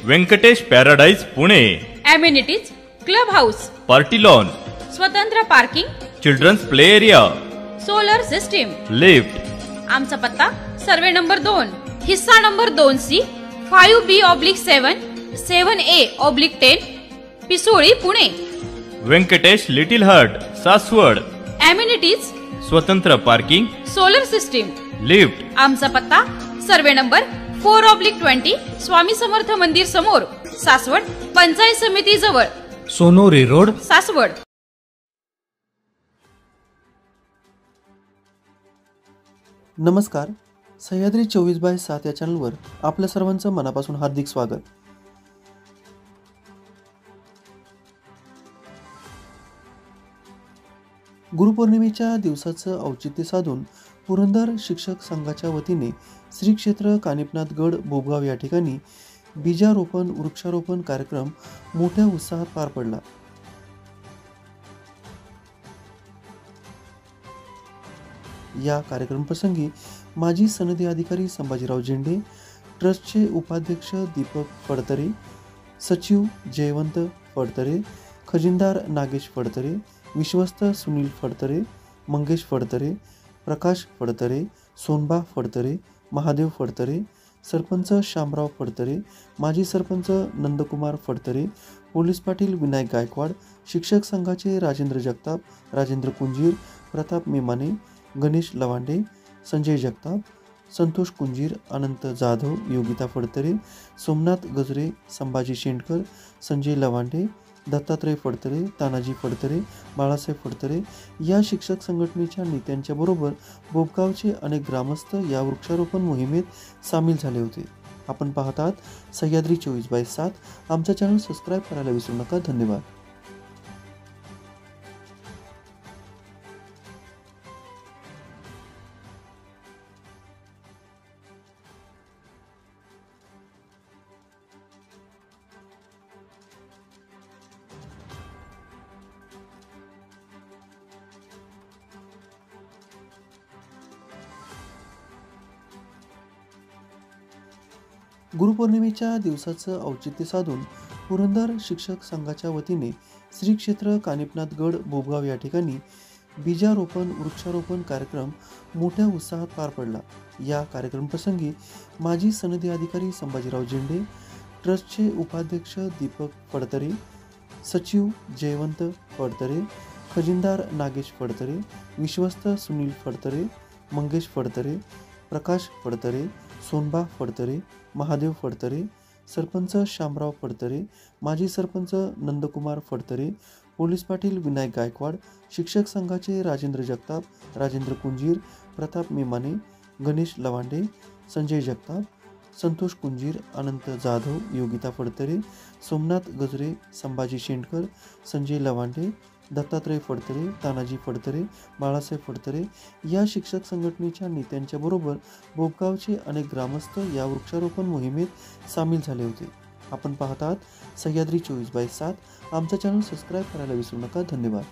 Venkatesh paradise Pune. Amenities club house, party lawn, स्वतंत्र parking, children's play area, solar system, lift. आमचा पत्ता survey number 2, हिस्सा number 2C, 5B/7, 7A/10, Pisoli, Pune. Venkatesh little heart, Saswad. Amenities स्वतंत्र parking, solar system, lift. आमचा पत्ता survey number 4/20, Swami Samarth मंदिर समोर, सासवड, पंचायत समिती जवळ, सोनोरी रोड, सासवड। नमस्कार, सह्याद्री 24/7 या चॅनलवर आपल्या सर्वांचं मनापासून हार्दिक स्वागत। गुरुपौर्णिमेच्या दिवसाचं औचित्य साधून पुरंदर शिक्षक संघाच्या वतीने श्री क्षेत्र कानिपनाथ गड बोबगाव या ठिकाणी बीजारोपण वृक्षारोपण कार्यक्रम मोठ्या उत्साहात पार पडला। या कार्यक्रम प्रसंगी माजी सनदी अधिकारी संभाजीराव झेंडे, ट्रस्टचे उपाध्यक्ष दीपक फडतरे, सचिव जयवंत फडतरे, खजिनदार नागेश फडतरे, विश्वस्त सुनील फडतरे, मंगेश फडतरे, प्रकाश फडतरे, सोनबा फडतरे, महादेव फडतरे, सरपंच शामराव फडतरे, माजी सरपंच नंदकुमार फडतरे, पोलीस पाटील विनायक गायकवाड, शिक्षक संघाचे राजेंद्र जगताप, राजेंद्र कुंजीर, प्रताप मेमाने, गणेश लवांडे, संजय जगताप, संतोष कुंजीर, अनंत जाधव, योगिता फडतरे, सोमनाथ गजरे, संभाजी शेंडकर, संजय लवांडे, दत्तात्रय फडतरे, तानाजी फडतरे, बाळासाहेब फडतरे या शिक्षक संघटनेच्या नेत्यांच्या बरोबर बोबगावचे अनेक ग्रामस्थ या वृक्षारोपण मोहिमेत सामील झाले होते। आपण पाहतात सह्याद्री 24/7। आमचा चॅनल सबस्क्राईब करायला विसरू नका। धन्यवाद। गुरुपौर्णिमेच्या दिवसाचं औचित्य साधून पुरंदर शिक्षक संघाच्या वतीने श्री क्षेत्र कानिपनाथ गड बोबगाव या ठिकाणी बीजारोपण वृक्षारोपण कार्यक्रम मोठ्या उत्साहात पार पडला। या कार्यक्रम प्रसंगी माजी सनदी अधिकारी संभाजीराव झेंडे, ट्रस्टचे उपाध्यक्ष दीपक फडतरे, सचिव जयवंत फडतरे, खजिनदार नागेश फडतरे, विश्वस्त सुनील फडतरे, मंगेश फडतरे, प्रकाश फडतरे, सोनबा फडतरे, महादेव फडतरे, सरपंच शामराव फडतरे, माजी सरपंच नंदकुमार फडतरे, पोलीस पाटील विनायक गायकवाड, शिक्षक संघाचे राजेंद्र जगताप, राजेंद्र कुंजीर, प्रताप मेमाने, गणेश लवांडे, संजय जगताप, संतोष कुंजीर, अनंत जाधव, योगिता फडतरे, सोमनाथ गजरे, संभाजी शेंडकर, संजय लवांडे, दत्तात्रय फडतरे, तानाजी फडतरे, बाळासाहेब फडतरे या शिक्षक संघटनेच्या नेत्यांच्या बरोबर बोबगावचे अनेक ग्रामस्थ या वृक्षारोपण मोहिमेत सामील झाले होते। आपण पाहतात सह्याद्री 24/7। आमचा चॅनल सबस्क्राईब करायला विसरू नका। धन्यवाद।